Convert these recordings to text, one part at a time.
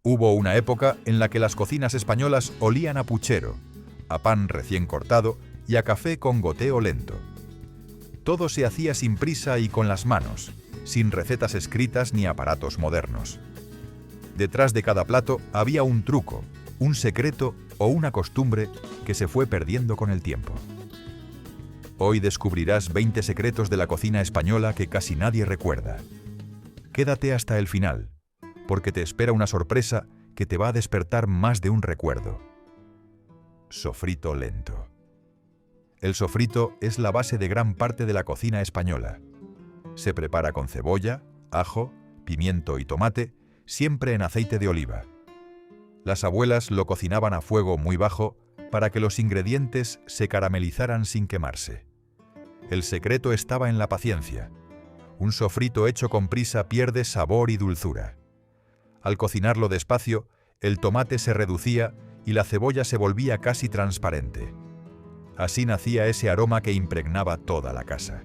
Hubo una época en la que las cocinas españolas olían a puchero, a pan recién cortado y a café con goteo lento. Todo se hacía sin prisa y con las manos, sin recetas escritas ni aparatos modernos. Detrás de cada plato había un truco, un secreto o una costumbre que se fue perdiendo con el tiempo. Hoy descubrirás 20 secretos de la cocina española que casi nadie recuerda. Quédate hasta el final, porque te espera una sorpresa que te va a despertar más de un recuerdo. Sofrito lento. El sofrito es la base de gran parte de la cocina española. Se prepara con cebolla, ajo, pimiento y tomate, siempre en aceite de oliva. Las abuelas lo cocinaban a fuego muy bajo para que los ingredientes se caramelizaran sin quemarse. El secreto estaba en la paciencia. Un sofrito hecho con prisa pierde sabor y dulzura. Al cocinarlo despacio, el tomate se reducía y la cebolla se volvía casi transparente. Así nacía ese aroma que impregnaba toda la casa.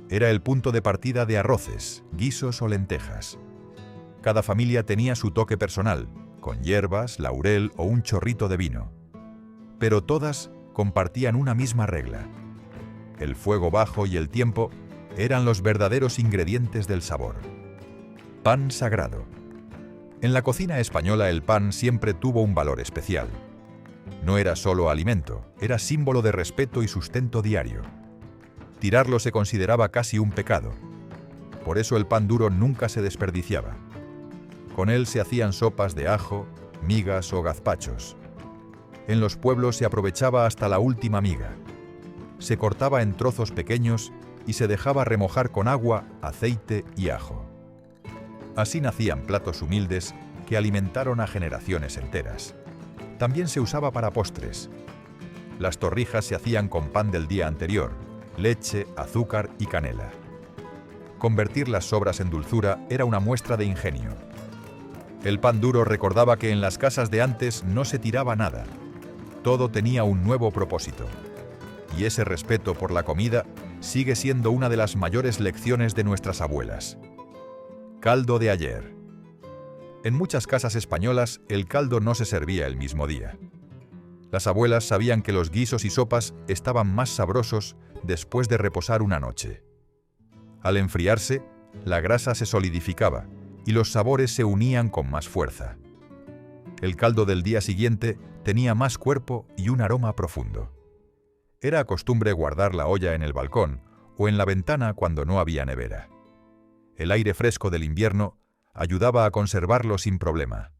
Era el punto de partida de arroces, guisos o lentejas. Cada familia tenía su toque personal, con hierbas, laurel o un chorrito de vino. Pero todas compartían una misma regla. El fuego bajo y el tiempo eran los verdaderos ingredientes del sabor. Pan sagrado. En la cocina española el pan siempre tuvo un valor especial. No era solo alimento, era símbolo de respeto y sustento diario. Tirarlo se consideraba casi un pecado. Por eso el pan duro nunca se desperdiciaba. Con él se hacían sopas de ajo, migas o gazpachos. En los pueblos se aprovechaba hasta la última miga. Se cortaba en trozos pequeños y se dejaba remojar con agua, aceite y ajo. Así nacían platos humildes que alimentaron a generaciones enteras. También se usaba para postres. Las torrijas se hacían con pan del día anterior, leche, azúcar y canela. Convertir las sobras en dulzura era una muestra de ingenio. El pan duro recordaba que en las casas de antes no se tiraba nada. Todo tenía un nuevo propósito. Y ese respeto por la comida sigue siendo una de las mayores lecciones de nuestras abuelas. Caldo de ayer. En muchas casas españolas el caldo no se servía el mismo día. Las abuelas sabían que los guisos y sopas estaban más sabrosos después de reposar una noche. Al enfriarse, la grasa se solidificaba y los sabores se unían con más fuerza. El caldo del día siguiente tenía más cuerpo y un aroma profundo. Era costumbre guardar la olla en el balcón o en la ventana cuando no había nevera. El aire fresco del invierno ayudaba a conservarlo sin problema.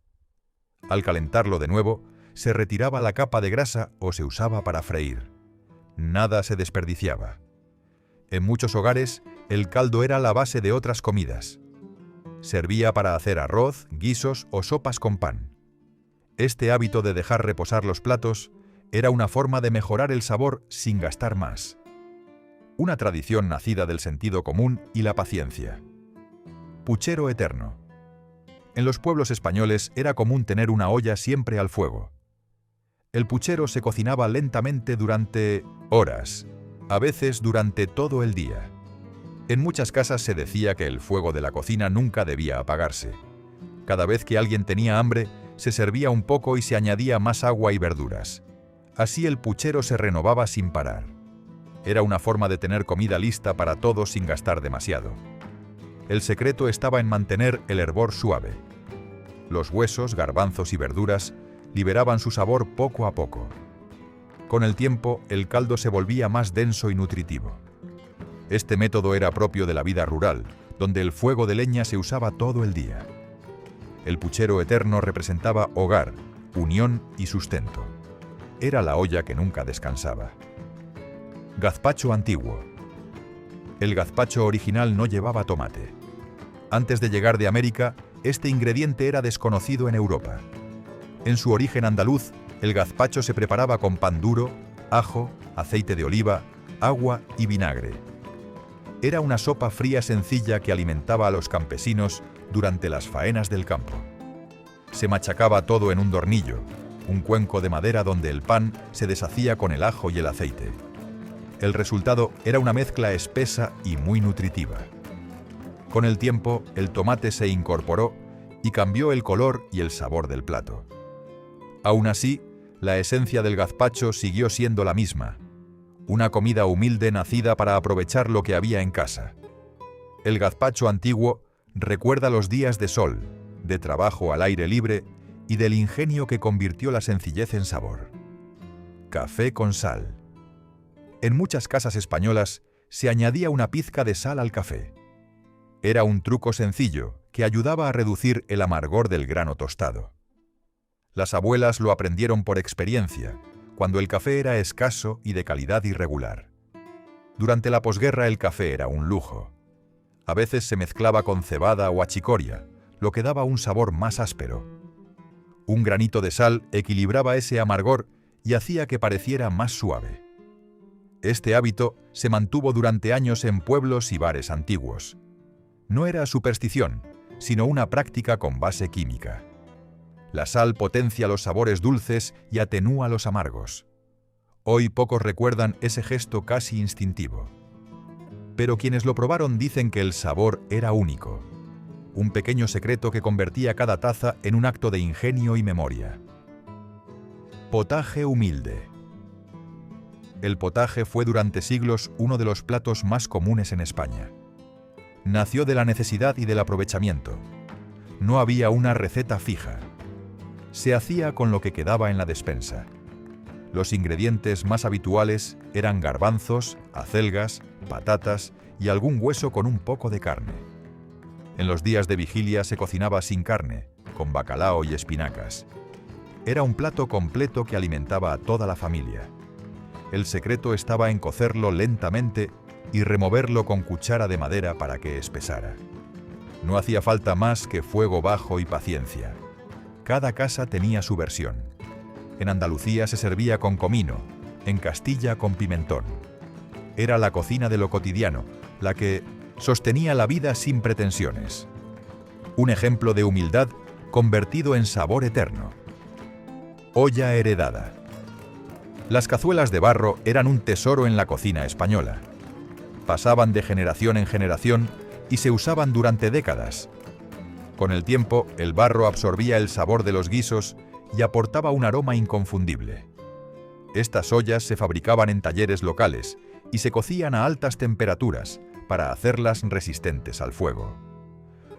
Al calentarlo de nuevo, se retiraba la capa de grasa o se usaba para freír. Nada se desperdiciaba. En muchos hogares, el caldo era la base de otras comidas. Servía para hacer arroz, guisos o sopas con pan. Este hábito de dejar reposar los platos era una forma de mejorar el sabor sin gastar más. Una tradición nacida del sentido común y la paciencia. Puchero eterno. En los pueblos españoles era común tener una olla siempre al fuego. El puchero se cocinaba lentamente durante horas, a veces durante todo el día. En muchas casas se decía que el fuego de la cocina nunca debía apagarse. Cada vez que alguien tenía hambre, se servía un poco y se añadía más agua y verduras. Así el puchero se renovaba sin parar. Era una forma de tener comida lista para todos sin gastar demasiado. El secreto estaba en mantener el hervor suave. Los huesos, garbanzos y verduras liberaban su sabor poco a poco. Con el tiempo, el caldo se volvía más denso y nutritivo. Este método era propio de la vida rural, donde el fuego de leña se usaba todo el día. El puchero eterno representaba hogar, unión y sustento. Era la olla que nunca descansaba. Gazpacho antiguo. El gazpacho original no llevaba tomate. Antes de llegar de América, este ingrediente era desconocido en Europa. En su origen andaluz, el gazpacho se preparaba con pan duro, ajo, aceite de oliva, agua y vinagre. Era una sopa fría sencilla que alimentaba a los campesinos durante las faenas del campo. Se machacaba todo en un tornillo, un cuenco de madera donde el pan se deshacía con el ajo y el aceite. El resultado era una mezcla espesa y muy nutritiva. Con el tiempo, el tomate se incorporó y cambió el color y el sabor del plato. Aún así, la esencia del gazpacho siguió siendo la misma, una comida humilde nacida para aprovechar lo que había en casa. El gazpacho antiguo recuerda los días de sol, de trabajo al aire libre y del ingenio que convirtió la sencillez en sabor. Café con sal. En muchas casas españolas se añadía una pizca de sal al café. Era un truco sencillo que ayudaba a reducir el amargor del grano tostado. Las abuelas lo aprendieron por experiencia, cuando el café era escaso y de calidad irregular. Durante la posguerra el café era un lujo. A veces se mezclaba con cebada o achicoria, lo que daba un sabor más áspero. Un granito de sal equilibraba ese amargor y hacía que pareciera más suave. Este hábito se mantuvo durante años en pueblos y bares antiguos. No era superstición, sino una práctica con base química. La sal potencia los sabores dulces y atenúa los amargos. Hoy pocos recuerdan ese gesto casi instintivo. Pero quienes lo probaron dicen que el sabor era único. Un pequeño secreto que convertía cada taza en un acto de ingenio y memoria. Potaje humilde. El potaje fue durante siglos uno de los platos más comunes en España. Nació de la necesidad y del aprovechamiento. No había una receta fija. Se hacía con lo que quedaba en la despensa. Los ingredientes más habituales eran garbanzos, acelgas, patatas y algún hueso con un poco de carne. En los días de vigilia se cocinaba sin carne, con bacalao y espinacas. Era un plato completo que alimentaba a toda la familia. El secreto estaba en cocerlo lentamente y removerlo con cuchara de madera para que espesara. No hacía falta más que fuego bajo y paciencia. Cada casa tenía su versión. En Andalucía se servía con comino, en Castilla con pimentón. Era la cocina de lo cotidiano, la que sostenía la vida sin pretensiones. Un ejemplo de humildad convertido en sabor eterno. Olla heredada. Las cazuelas de barro eran un tesoro en la cocina española. Pasaban de generación en generación y se usaban durante décadas. Con el tiempo, el barro absorbía el sabor de los guisos y aportaba un aroma inconfundible. Estas ollas se fabricaban en talleres locales y se cocían a altas temperaturas para hacerlas resistentes al fuego.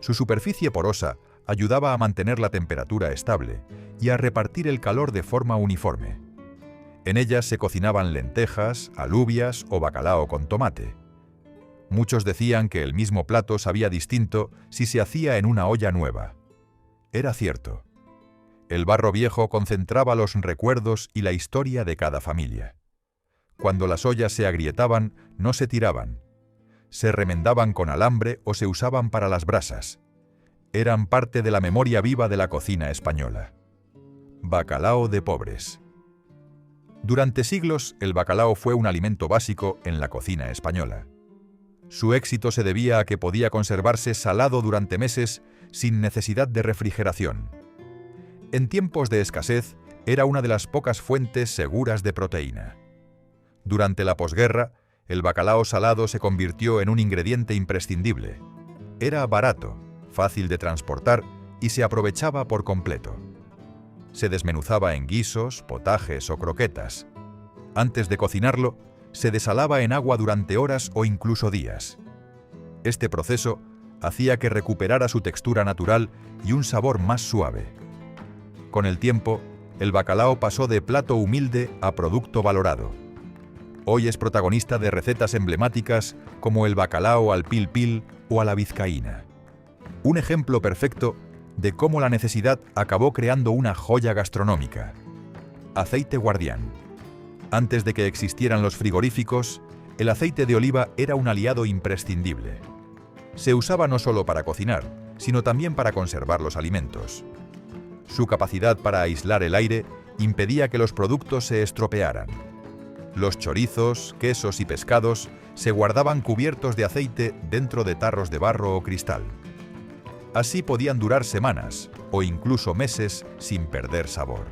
Su superficie porosa ayudaba a mantener la temperatura estable y a repartir el calor de forma uniforme. En ellas se cocinaban lentejas, alubias o bacalao con tomate. Muchos decían que el mismo plato sabía distinto si se hacía en una olla nueva. Era cierto. El barro viejo concentraba los recuerdos y la historia de cada familia. Cuando las ollas se agrietaban, no se tiraban. Se remendaban con alambre o se usaban para las brasas. Eran parte de la memoria viva de la cocina española. Bacalao de pobres. Durante siglos, el bacalao fue un alimento básico en la cocina española. Su éxito se debía a que podía conservarse salado durante meses sin necesidad de refrigeración. En tiempos de escasez, era una de las pocas fuentes seguras de proteína. Durante la posguerra, el bacalao salado se convirtió en un ingrediente imprescindible. Era barato, fácil de transportar y se aprovechaba por completo. Se desmenuzaba en guisos, potajes o croquetas. Antes de cocinarlo, se desalaba en agua durante horas o incluso días. Este proceso hacía que recuperara su textura natural y un sabor más suave. Con el tiempo, el bacalao pasó de plato humilde a producto valorado. Hoy es protagonista de recetas emblemáticas como el bacalao al pil pil o a la vizcaína. Un ejemplo perfecto de cómo la necesidad acabó creando una joya gastronómica. Aceite guardián. Antes de que existieran los frigoríficos, el aceite de oliva era un aliado imprescindible. Se usaba no solo para cocinar, sino también para conservar los alimentos. Su capacidad para aislar el aire impedía que los productos se estropearan. Los chorizos, quesos y pescados se guardaban cubiertos de aceite dentro de tarros de barro o cristal. Así podían durar semanas o incluso meses sin perder sabor.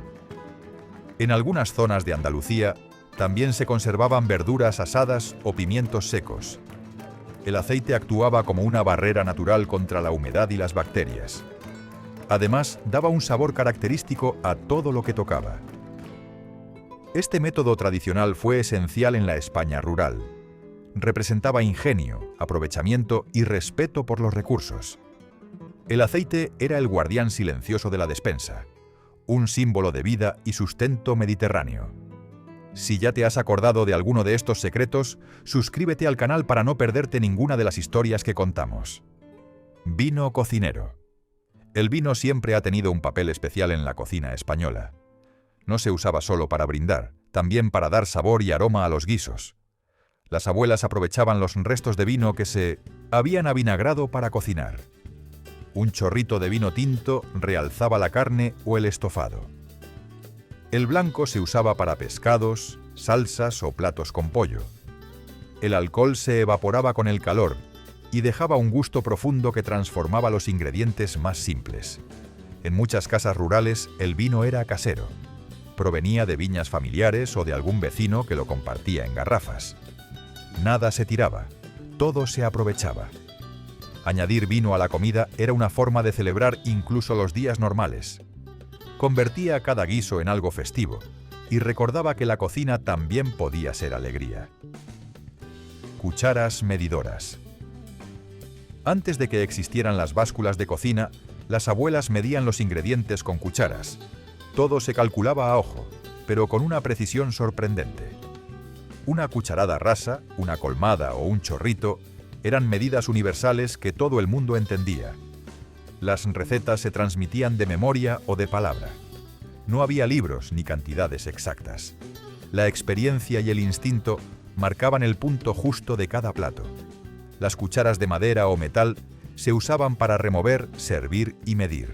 En algunas zonas de Andalucía también se conservaban verduras asadas o pimientos secos. El aceite actuaba como una barrera natural contra la humedad y las bacterias. Además, daba un sabor característico a todo lo que tocaba. Este método tradicional fue esencial en la España rural. Representaba ingenio, aprovechamiento y respeto por los recursos. El aceite era el guardián silencioso de la despensa, un símbolo de vida y sustento mediterráneo. Si ya te has acordado de alguno de estos secretos, suscríbete al canal para no perderte ninguna de las historias que contamos. Vino cocinero. El vino siempre ha tenido un papel especial en la cocina española. No se usaba solo para brindar, también para dar sabor y aroma a los guisos. Las abuelas aprovechaban los restos de vino que se habían avinagrado para cocinar. Un chorrito de vino tinto realzaba la carne o el estofado. El blanco se usaba para pescados, salsas o platos con pollo. El alcohol se evaporaba con el calor y dejaba un gusto profundo que transformaba los ingredientes más simples. En muchas casas rurales el vino era casero. Provenía de viñas familiares o de algún vecino que lo compartía en garrafas. Nada se tiraba, todo se aprovechaba. Añadir vino a la comida era una forma de celebrar incluso los días normales. Convertía cada guiso en algo festivo y recordaba que la cocina también podía ser alegría. Cucharas medidoras. Antes de que existieran las básculas de cocina, las abuelas medían los ingredientes con cucharas. Todo se calculaba a ojo, pero con una precisión sorprendente. Una cucharada rasa, una colmada o un chorrito eran medidas universales que todo el mundo entendía. Las recetas se transmitían de memoria o de palabra. No había libros ni cantidades exactas. La experiencia y el instinto marcaban el punto justo de cada plato. Las cucharas de madera o metal se usaban para remover, servir y medir.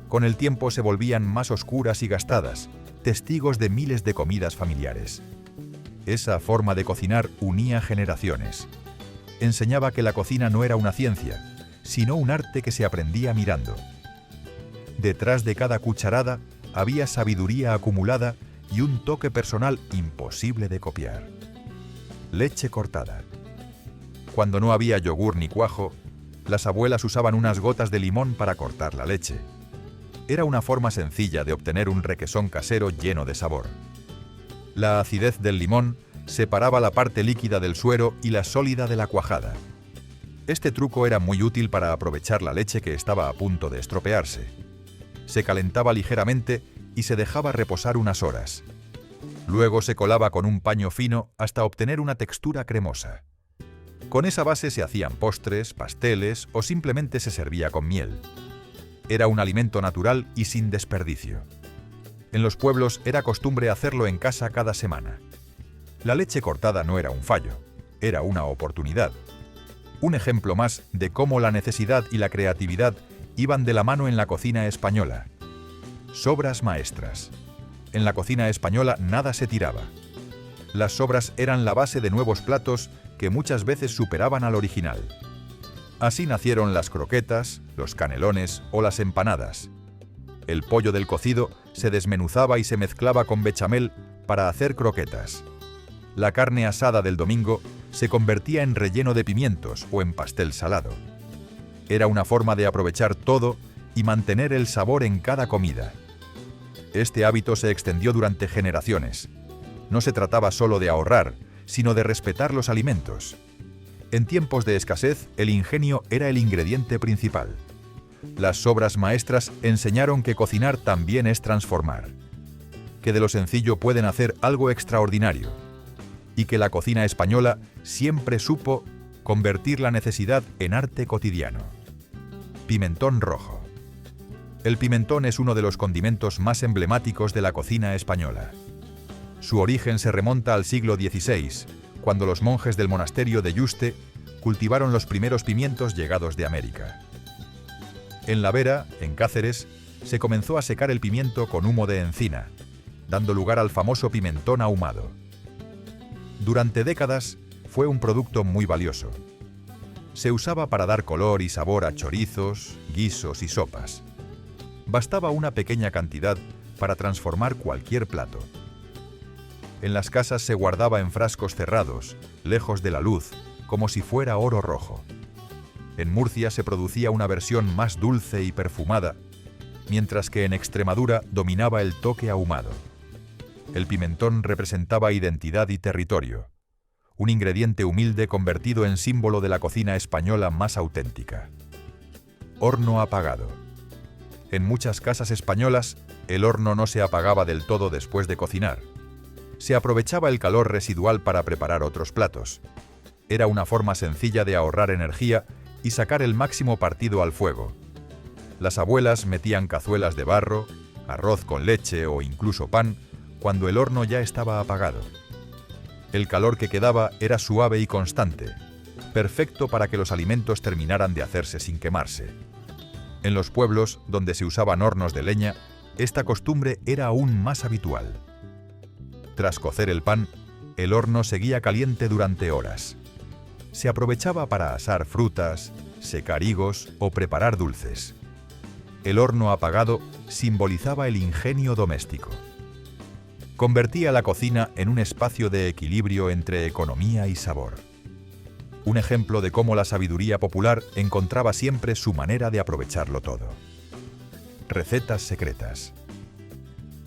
Con el tiempo se volvían más oscuras y gastadas, testigos de miles de comidas familiares. Esa forma de cocinar unía generaciones. Enseñaba que la cocina no era una ciencia, sino un arte que se aprendía mirando. Detrás de cada cucharada había sabiduría acumulada y un toque personal imposible de copiar. Leche cortada. Cuando no había yogur ni cuajo, las abuelas usaban unas gotas de limón para cortar la leche. Era una forma sencilla de obtener un requesón casero lleno de sabor. La acidez del limón separaba la parte líquida del suero y la sólida de la cuajada. Este truco era muy útil para aprovechar la leche que estaba a punto de estropearse. Se calentaba ligeramente y se dejaba reposar unas horas. Luego se colaba con un paño fino hasta obtener una textura cremosa. Con esa base se hacían postres, pasteles o simplemente se servía con miel. Era un alimento natural y sin desperdicio. En los pueblos era costumbre hacerlo en casa cada semana. La leche cortada no era un fallo, era una oportunidad. Un ejemplo más de cómo la necesidad y la creatividad iban de la mano en la cocina española. Sobras maestras. En la cocina española nada se tiraba. Las sobras eran la base de nuevos platos que muchas veces superaban al original. Así nacieron las croquetas, los canelones o las empanadas. El pollo del cocido se desmenuzaba y se mezclaba con bechamel para hacer croquetas. La carne asada del domingo se convertía en relleno de pimientos o en pastel salado. Era una forma de aprovechar todo y mantener el sabor en cada comida. Este hábito se extendió durante generaciones. No se trataba solo de ahorrar, sino de respetar los alimentos. En tiempos de escasez, el ingenio era el ingrediente principal. Las sobras maestras enseñaron que cocinar también es transformar, que de lo sencillo pueden hacer algo extraordinario, y que la cocina española siempre supo convertir la necesidad en arte cotidiano. Pimentón rojo. El pimentón es uno de los condimentos más emblemáticos de la cocina española. Su origen se remonta al siglo XVI, cuando los monjes del monasterio de Yuste cultivaron los primeros pimientos llegados de América. En La Vera, en Cáceres, se comenzó a secar el pimiento con humo de encina, dando lugar al famoso pimentón ahumado. Durante décadas fue un producto muy valioso. Se usaba para dar color y sabor a chorizos, guisos y sopas. Bastaba una pequeña cantidad para transformar cualquier plato. En las casas se guardaba en frascos cerrados, lejos de la luz, como si fuera oro rojo. En Murcia se producía una versión más dulce y perfumada, mientras que en Extremadura dominaba el toque ahumado. El pimentón representaba identidad y territorio, un ingrediente humilde convertido en símbolo de la cocina española más auténtica. Horno apagado. En muchas casas españolas, el horno no se apagaba del todo después de cocinar. Se aprovechaba el calor residual para preparar otros platos. Era una forma sencilla de ahorrar energía y sacar el máximo partido al fuego. Las abuelas metían cazuelas de barro, arroz con leche o incluso pan cuando el horno ya estaba apagado. El calor que quedaba era suave y constante, perfecto para que los alimentos terminaran de hacerse sin quemarse. En los pueblos donde se usaban hornos de leña, esta costumbre era aún más habitual. Tras cocer el pan, el horno seguía caliente durante horas. Se aprovechaba para asar frutas, secar higos o preparar dulces. El horno apagado simbolizaba el ingenio doméstico. Convertía la cocina en un espacio de equilibrio entre economía y sabor. Un ejemplo de cómo la sabiduría popular encontraba siempre su manera de aprovecharlo todo. Recetas secretas.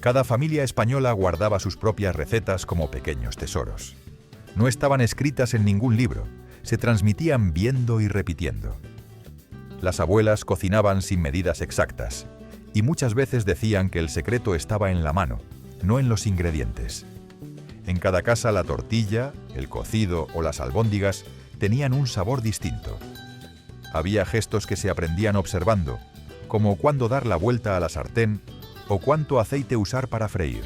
Cada familia española guardaba sus propias recetas como pequeños tesoros. No estaban escritas en ningún libro, se transmitían viendo y repitiendo. Las abuelas cocinaban sin medidas exactas, y muchas veces decían que el secreto estaba en la mano, no en los ingredientes. En cada casa la tortilla, el cocido o las albóndigas tenían un sabor distinto. Había gestos que se aprendían observando, como cuándo dar la vuelta a la sartén o cuánto aceite usar para freír.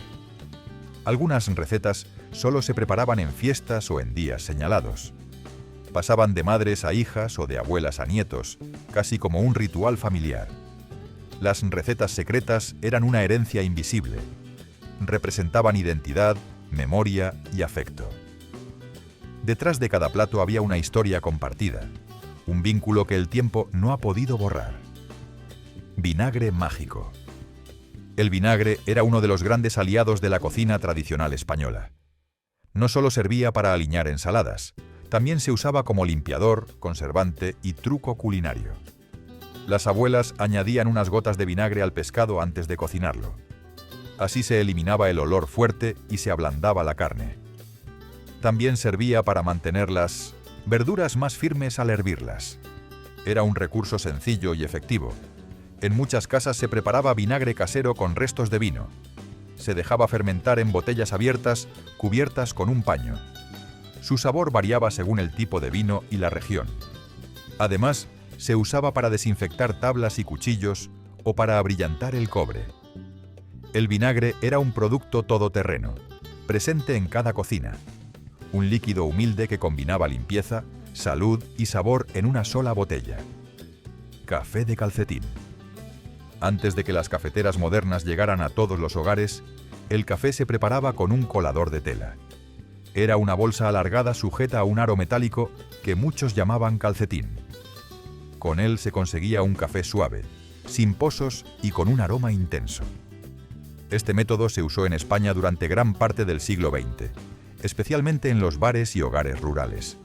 Algunas recetas solo se preparaban en fiestas o en días señalados. Pasaban de madres a hijas o de abuelas a nietos, casi como un ritual familiar. Las recetas secretas eran una herencia invisible. Representaban identidad, memoria y afecto. Detrás de cada plato había una historia compartida, un vínculo que el tiempo no ha podido borrar. Vinagre mágico. El vinagre era uno de los grandes aliados de la cocina tradicional española. No solo servía para aliñar ensaladas, también se usaba como limpiador, conservante y truco culinario. Las abuelas añadían unas gotas de vinagre al pescado antes de cocinarlo. Así se eliminaba el olor fuerte y se ablandaba la carne. También servía para mantener las verduras más firmes al hervirlas. Era un recurso sencillo y efectivo. En muchas casas se preparaba vinagre casero con restos de vino. Se dejaba fermentar en botellas abiertas, cubiertas con un paño. Su sabor variaba según el tipo de vino y la región. Además, se usaba para desinfectar tablas y cuchillos o para abrillantar el cobre. El vinagre era un producto todoterreno, presente en cada cocina. Un líquido humilde que combinaba limpieza, salud y sabor en una sola botella. Café de calcetín. Antes de que las cafeteras modernas llegaran a todos los hogares, el café se preparaba con un colador de tela. Era una bolsa alargada sujeta a un aro metálico que muchos llamaban calcetín. Con él se conseguía un café suave, sin pozos y con un aroma intenso. Este método se usó en España durante gran parte del siglo XX, especialmente en los bares y hogares rurales.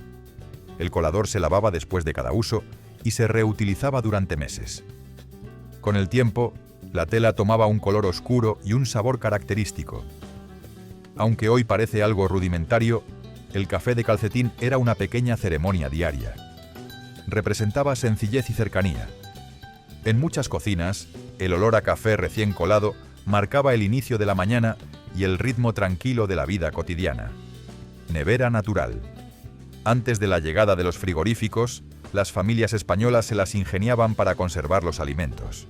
El colador se lavaba después de cada uso y se reutilizaba durante meses. Con el tiempo, la tela tomaba un color oscuro y un sabor característico. Aunque hoy parece algo rudimentario, el café de calcetín era una pequeña ceremonia diaria. Representaba sencillez y cercanía. En muchas cocinas, el olor a café recién colado marcaba el inicio de la mañana y el ritmo tranquilo de la vida cotidiana. Nevera natural. Antes de la llegada de los frigoríficos, las familias españolas se las ingeniaban para conservar los alimentos.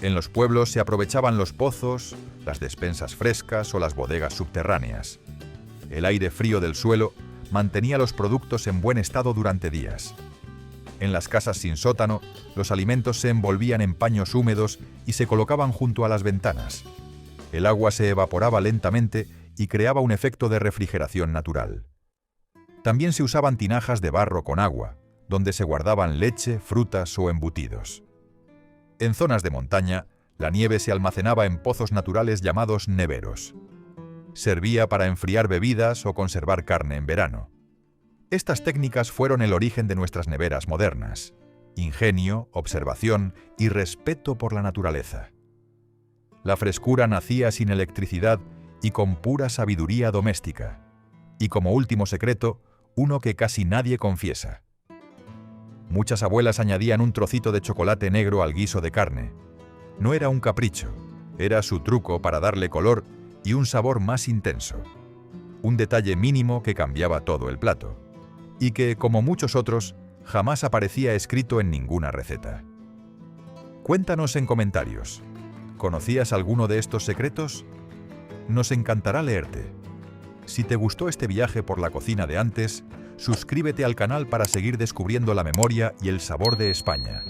En los pueblos se aprovechaban los pozos, las despensas frescas o las bodegas subterráneas. El aire frío del suelo mantenía los productos en buen estado durante días. En las casas sin sótano, los alimentos se envolvían en paños húmedos y se colocaban junto a las ventanas. El agua se evaporaba lentamente y creaba un efecto de refrigeración natural. También se usaban tinajas de barro con agua, donde se guardaban leche, frutas o embutidos. En zonas de montaña, la nieve se almacenaba en pozos naturales llamados neveros. Servía para enfriar bebidas o conservar carne en verano. Estas técnicas fueron el origen de nuestras neveras modernas. Ingenio, observación y respeto por la naturaleza. La frescura nacía sin electricidad y con pura sabiduría doméstica. Y como último secreto, uno que casi nadie confiesa. Muchas abuelas añadían un trocito de chocolate negro al guiso de carne. No era un capricho, era su truco para darle color y un sabor más intenso. Un detalle mínimo que cambiaba todo el plato. Y que, como muchos otros, jamás aparecía escrito en ninguna receta. Cuéntanos en comentarios. ¿Conocías alguno de estos secretos? Nos encantará leerte. Si te gustó este viaje por la cocina de antes, suscríbete al canal para seguir descubriendo la memoria y el sabor de España.